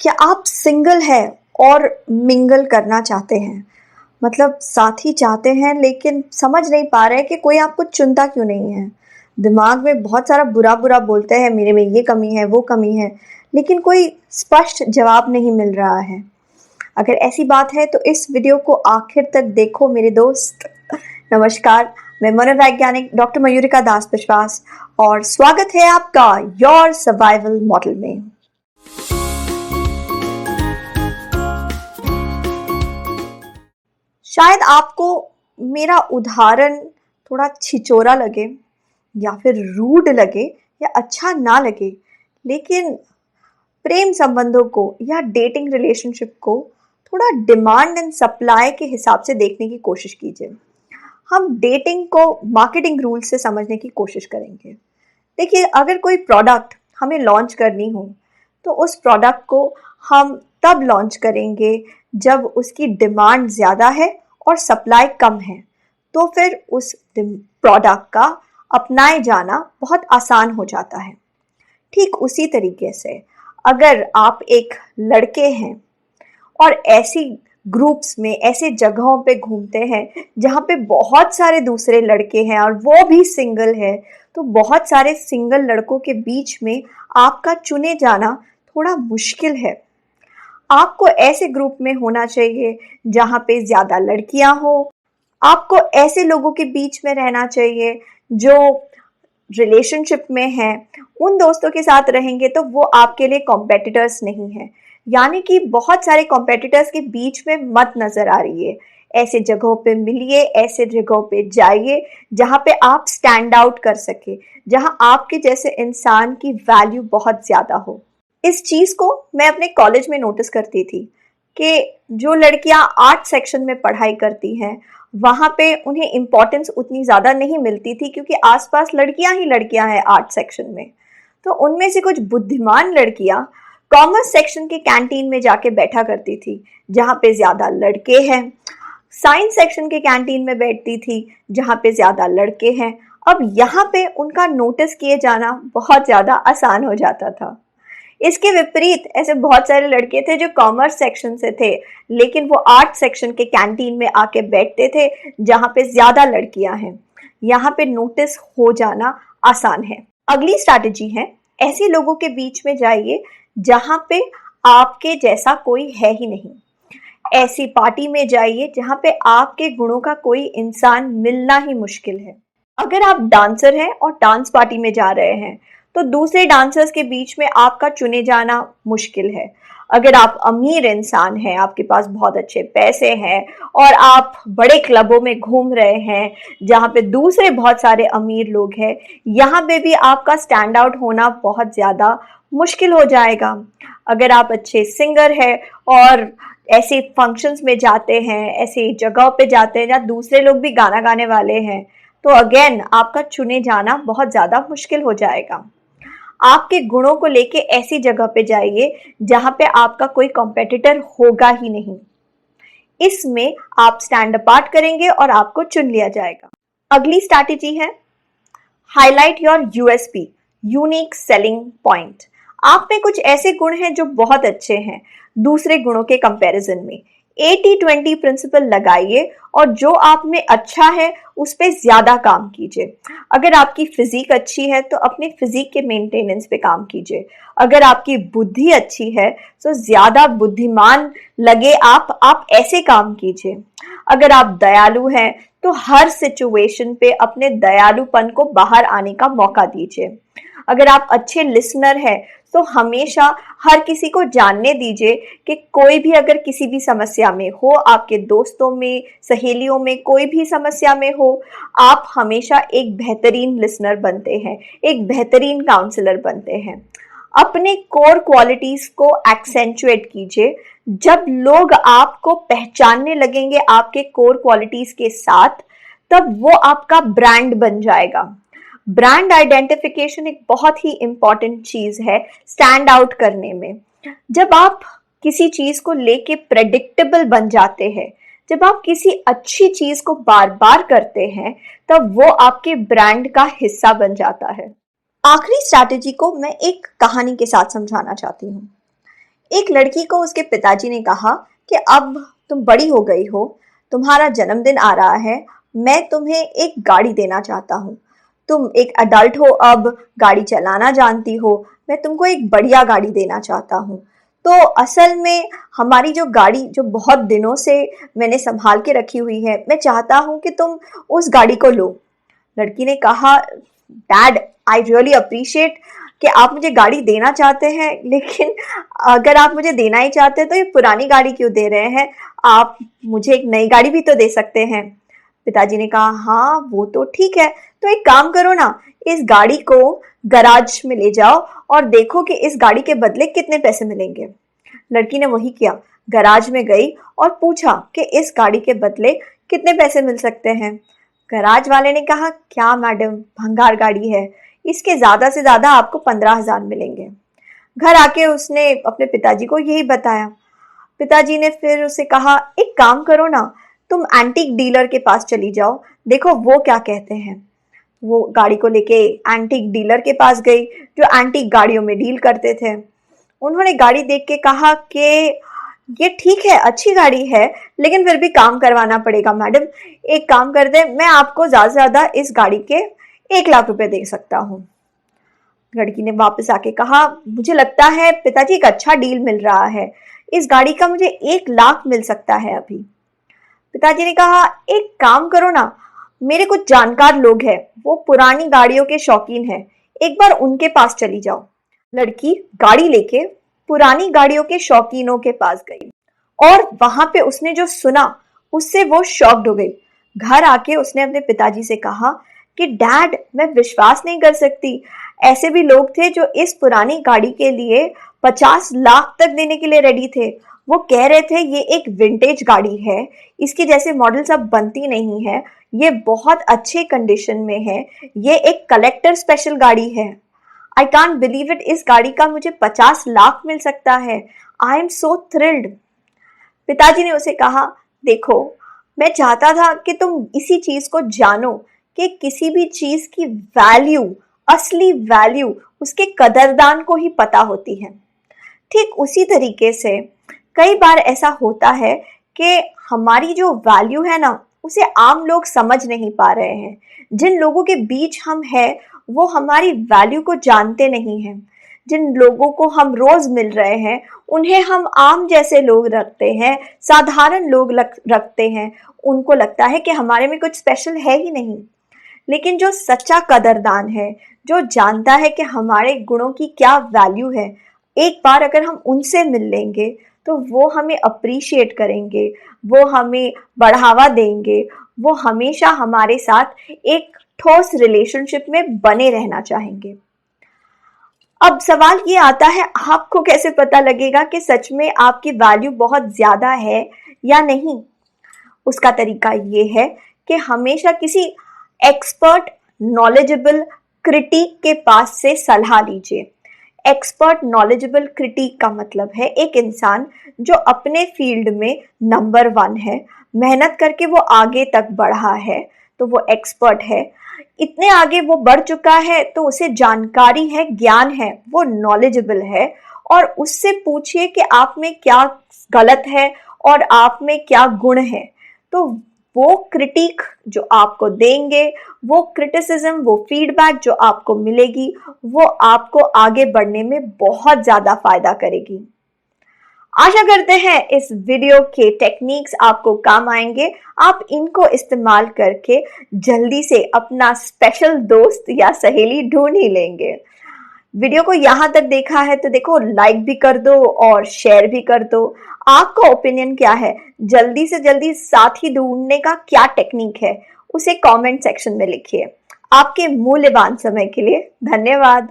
या आप सिंगल हैं और मिंगल करना चाहते हैं, मतलब साथी चाहते हैं लेकिन समझ नहीं पा रहे कि कोई आपको चुनता क्यों नहीं है। दिमाग में बहुत सारा बुरा बुरा बोलते हैं, मेरे में ये कमी है वो कमी है, लेकिन कोई स्पष्ट जवाब नहीं मिल रहा है। अगर ऐसी बात है तो इस वीडियो को आखिर तक देखो मेरे दोस्त। नमस्कार, मैं मनोवैज्ञानिक डॉक्टर मयूरिका दास विश्वास और स्वागत है आपका योर सर्वाइवल मॉडल में। शायद आपको मेरा उदाहरण थोड़ा छिचोरा लगे या फिर रूड लगे या अच्छा ना लगे, लेकिन प्रेम संबंधों को या डेटिंग रिलेशनशिप को थोड़ा डिमांड एंड सप्लाई के हिसाब से देखने की कोशिश कीजिए। हम डेटिंग को मार्केटिंग रूल से समझने की कोशिश करेंगे। देखिए, अगर कोई प्रोडक्ट हमें लॉन्च करनी हो तो उस प्रोडक्ट को हम तब लॉन्च करेंगे जब उसकी डिमांड ज़्यादा है और सप्लाई कम है, तो फिर उस प्रोडक्ट का अपनाए जाना बहुत आसान हो जाता है। ठीक उसी तरीके से अगर आप एक लड़के हैं और ऐसी ग्रुप्स में ऐसे जगहों पे घूमते हैं जहाँ पे बहुत सारे दूसरे लड़के हैं और वो भी सिंगल है, तो बहुत सारे सिंगल लड़कों के बीच में आपका चुने जाना थोड़ा मुश्किल है। आपको ऐसे ग्रुप में होना चाहिए जहाँ पे ज़्यादा लड़कियाँ हो। आपको ऐसे लोगों के बीच में रहना चाहिए जो रिलेशनशिप में हैं। उन दोस्तों के साथ रहेंगे तो वो आपके लिए कॉम्पिटिटर्स नहीं हैं, यानी कि बहुत सारे कॉम्पिटिटर्स के बीच में मत नज़र आ रही है। ऐसे जगहों पे मिलिए, ऐसे जगहों पे जाइए जहाँ पे आप स्टैंड आउट कर सके, जहाँ आपके जैसे इंसान की वैल्यू बहुत ज़्यादा हो। इस चीज़ को मैं अपने कॉलेज में नोटिस करती थी कि जो लड़कियां आर्ट सेक्शन में पढ़ाई करती हैं वहाँ पे उन्हें इम्पोर्टेंस उतनी ज़्यादा नहीं मिलती थी, क्योंकि आसपास लड़कियां ही लड़कियां हैं आर्ट सेक्शन में। तो उनमें से कुछ बुद्धिमान लड़कियां कॉमर्स सेक्शन के कैंटीन में जाके बैठा करती थी जहाँ पे ज़्यादा लड़के हैं, साइंस सेक्शन के कैंटीन में बैठती थी जहाँ पे ज़्यादा लड़के हैं। अब यहाँ पे उनका नोटिस किए जाना बहुत ज़्यादा आसान हो जाता था। इसके विपरीत ऐसे बहुत सारे लड़के थे जो कॉमर्स सेक्शन से थे, लेकिन वो आर्ट सेक्शन के कैंटीन में आके बैठते थे जहाँ पे ज़्यादा लड़कियां हैं। यहाँ पे नोटिस हो जाना आसान है। अगली स्ट्रैटेजी है, ऐसे लोगों के बीच में जाइए जहाँ पे आपके जैसा कोई है ही नहीं। ऐसी पार्टी में जाइए जहाँ पे आपके गुणों का कोई इंसान मिलना ही मुश्किल है। अगर आप डांसर हैं और डांस पार्टी में जा रहे हैं तो दूसरे डांसर्स के बीच में आपका चुने जाना मुश्किल है। अगर आप अमीर इंसान हैं, आपके पास बहुत अच्छे पैसे हैं और आप बड़े क्लबों में घूम रहे हैं जहाँ पे दूसरे बहुत सारे अमीर लोग हैं, यहाँ पे भी आपका स्टैंड आउट होना बहुत ज़्यादा मुश्किल हो जाएगा। अगर आप अच्छे सिंगर हैं और ऐसे फंक्शंस में जाते हैं, ऐसी जगहों पे जाते हैं जहाँ दूसरे लोग भी गाना गाने वाले हैं, तो अगेन आपका चुने जाना बहुत ज़्यादा मुश्किल हो जाएगा। आपके गुणों को लेके ऐसी जगह पे जाइए जहां पे आपका कोई कॉम्पिटिटर होगा ही नहीं। इसमें आप स्टैंड अपार्ट करेंगे और आपको चुन लिया जाएगा। अगली स्ट्रैटेजी है, highlight your USP, unique selling point. आप में कुछ ऐसे गुण हैं जो बहुत अच्छे हैं दूसरे गुणों के कंपैरिजन में। 80-20 प्रिंसिपल लगाइए और जो आप में अच्छा है उस पर ज़्यादा काम कीजिए। अगर आपकी फिजिक अच्छी है तो अपने फिजिक के मेंटेनेंस पे काम कीजिए। अगर आपकी बुद्धि अच्छी है तो ज़्यादा बुद्धिमान लगे आप ऐसे काम कीजिए। अगर आप दयालु हैं तो हर सिचुएशन पे अपने दयालुपन को बाहर आने का मौका दीजिए। अगर आप अच्छे लिसनर हैं तो हमेशा हर किसी को जानने दीजिए कि कोई भी अगर किसी भी समस्या में हो, आपके दोस्तों में, सहेलियों में कोई भी समस्या में हो, आप हमेशा एक बेहतरीन लिसनर बनते हैं, एक बेहतरीन काउंसलर बनते हैं। अपने कोर क्वालिटीज को एक्सेंचुएट कीजिए। जब लोग आपको पहचानने लगेंगे आपके कोर क्वालिटीज के साथ, तब वो आपका ब्रांड बन जाएगा। ब्रांड आइडेंटिफिकेशन एक बहुत ही इंपॉर्टेंट चीज है स्टैंड आउट करने में। जब आप किसी चीज को लेके प्रेडिक्टेबल बन जाते हैं, जब आप किसी अच्छी चीज को बार बार करते हैं, तब वो आपके ब्रांड का हिस्सा बन जाता है। आखिरी स्ट्रैटेजी को मैं एक कहानी के साथ समझाना चाहती हूँ। एक लड़की को उसके पिताजी ने कहा कि अब तुम बड़ी हो गई हो, तुम्हारा जन्मदिन आ रहा है, मैं तुम्हें एक गाड़ी देना चाहता हूँ। तुम एक अडल्ट हो, अब गाड़ी चलाना जानती हो, मैं तुमको एक बढ़िया गाड़ी देना चाहता हूँ। तो असल में हमारी जो गाड़ी जो बहुत दिनों से मैंने संभाल के रखी हुई है, मैं चाहता हूँ कि तुम उस गाड़ी को लो। लड़की ने कहा, डैड, आई रियली अप्रिशिएट कि आप मुझे गाड़ी देना चाहते हैं, लेकिन अगर आप मुझे देना ही चाहते हैं तो ये पुरानी गाड़ी क्यों दे रहे हैं? आप मुझे एक नई गाड़ी भी तो दे सकते हैं। पिताजी ने कहा, हाँ वो तो ठीक है, तो एक काम करो ना, इस गाड़ी को गराज में ले जाओ और देखो कि इस गाड़ी के बदले कितने पैसे मिलेंगे। लड़की ने वही किया, गराज में गई और पूछा कि इस गाड़ी के बदले कितने पैसे मिल सकते हैं। गराज वाले ने कहा, क्या मैडम, भंगार गाड़ी है, इसके ज़्यादा से ज़्यादा आपको 15,000 मिलेंगे। घर आके उसने अपने पिताजी को यही बताया। पिताजी ने फिर उसे कहा, एक काम करो ना, तुम एंटीक डीलर के पास चली जाओ, देखो वो क्या कहते हैं। वो गाड़ी को लेके एंटीक डीलर के पास गई, जो एंटीक गाड़ियों में डील करते थे। उन्होंने गाड़ी देख के कहा कि ये ठीक है, अच्छी गाड़ी है, लेकिन फिर भी काम करवाना पड़ेगा मैडम। एक काम कर दे, मैं आपको ज़्यादा से ज़्यादा इस गाड़ी के 1 लाख रुपए दे सकता हूँ। लड़की ने वापस आके कहा, मुझे लगता है पिताजी एक अच्छा डील मिल रहा है, इस गाड़ी का मुझे 1 लाख मिल सकता है अभी। पिताजी ने कहा, एक काम करो ना, मेरे कुछ जानकार लोग हैं, वो पुरानी गाड़ियों के शौकीन हैं, एक बार उनके पास चली जाओ। लड़की गाड़ी लेके पुरानी गाड़ियों के शौकीनों के पास गई और वहां पे उसने जो सुना उससे वो शॉक्ड हो गई। घर आके उसने अपने पिताजी से कहा कि डैड, मैं विश्वास नहीं कर सकती, ऐसे भी लोग थे जो इस पुरानी गाड़ी के लिए 50 लाख तक देने के लिए रेडी थे। वो कह रहे थे ये एक विंटेज गाड़ी है, इसकी जैसे मॉडल्स अब बनती नहीं है, ये बहुत अच्छे कंडीशन में है, ये एक कलेक्टर स्पेशल गाड़ी है। आई कांट बिलीव इट, इस गाड़ी का मुझे 50 लाख मिल सकता है। I am so thrilled. पिताजी ने उसे कहा, देखो, मैं चाहता था कि तुम इसी चीज को जानो कि किसी भी चीज की वैल्यू, असली वैल्यू उसके कदरदान को ही पता होती है। ठीक उसी तरीके से कई बार ऐसा होता है कि हमारी जो वैल्यू है ना, उसे आम लोग समझ नहीं पा रहे हैं। जिन लोगों के बीच हम हैं, वो हमारी वैल्यू को जानते नहीं हैं। जिन लोगों को हम रोज मिल रहे हैं, उन्हें हम आम जैसे लोग रखते हैं, साधारण लोग रखते हैं। उनको लगता है कि हमारे में कुछ स्पेशल है ही नहीं। लेकिन जो सच्चा कदरदान है, जो जानता है कि हमारे गुणों की क्या वैल्यू है, एक बार अगर हम उनसे मिल लेंगे तो वो हमें अप्रिशिएट करेंगे, वो हमें बढ़ावा देंगे, वो हमेशा हमारे साथ एक ठोस रिलेशनशिप में बने रहना चाहेंगे। अब सवाल ये आता है, आपको कैसे पता लगेगा कि सच में आपकी वैल्यू बहुत ज्यादा है या नहीं? उसका तरीका ये है कि हमेशा किसी एक्सपर्ट, नॉलेजेबल क्रिटिक के पास से सलाह लीजिए। एक्सपर्ट नॉलेजेबल क्रिटिक का मतलब है एक इंसान जो अपने फील्ड में नंबर 1 है, मेहनत करके वो आगे तक बढ़ा है, तो वो एक्सपर्ट है। इतने आगे वो बढ़ चुका है तो उसे जानकारी है, ज्ञान है, वो नॉलेजेबल है। और उससे पूछिए कि आप में क्या गलत है और आप में क्या गुण है, तो वो क्रिटिक जो आपको देंगे, वो क्रिटिसिज्म, वो फीडबैक जो आपको मिलेगी, वो आपको आगे बढ़ने में बहुत ज्यादा फायदा करेगी। आशा करते हैं इस वीडियो के टेक्निक्स आपको काम आएंगे। आप इनको इस्तेमाल करके जल्दी से अपना स्पेशल दोस्त या सहेली ढूंढ ही लेंगे। वीडियो को यहाँ तक देखा है तो देखो, लाइक भी कर दो और शेयर भी कर दो। आपका ओपिनियन क्या है? जल्दी से जल्दी साथी ढूंढने का क्या टेक्निक है, उसे कमेंट सेक्शन में लिखिए। आपके मूल्यवान समय के लिए धन्यवाद।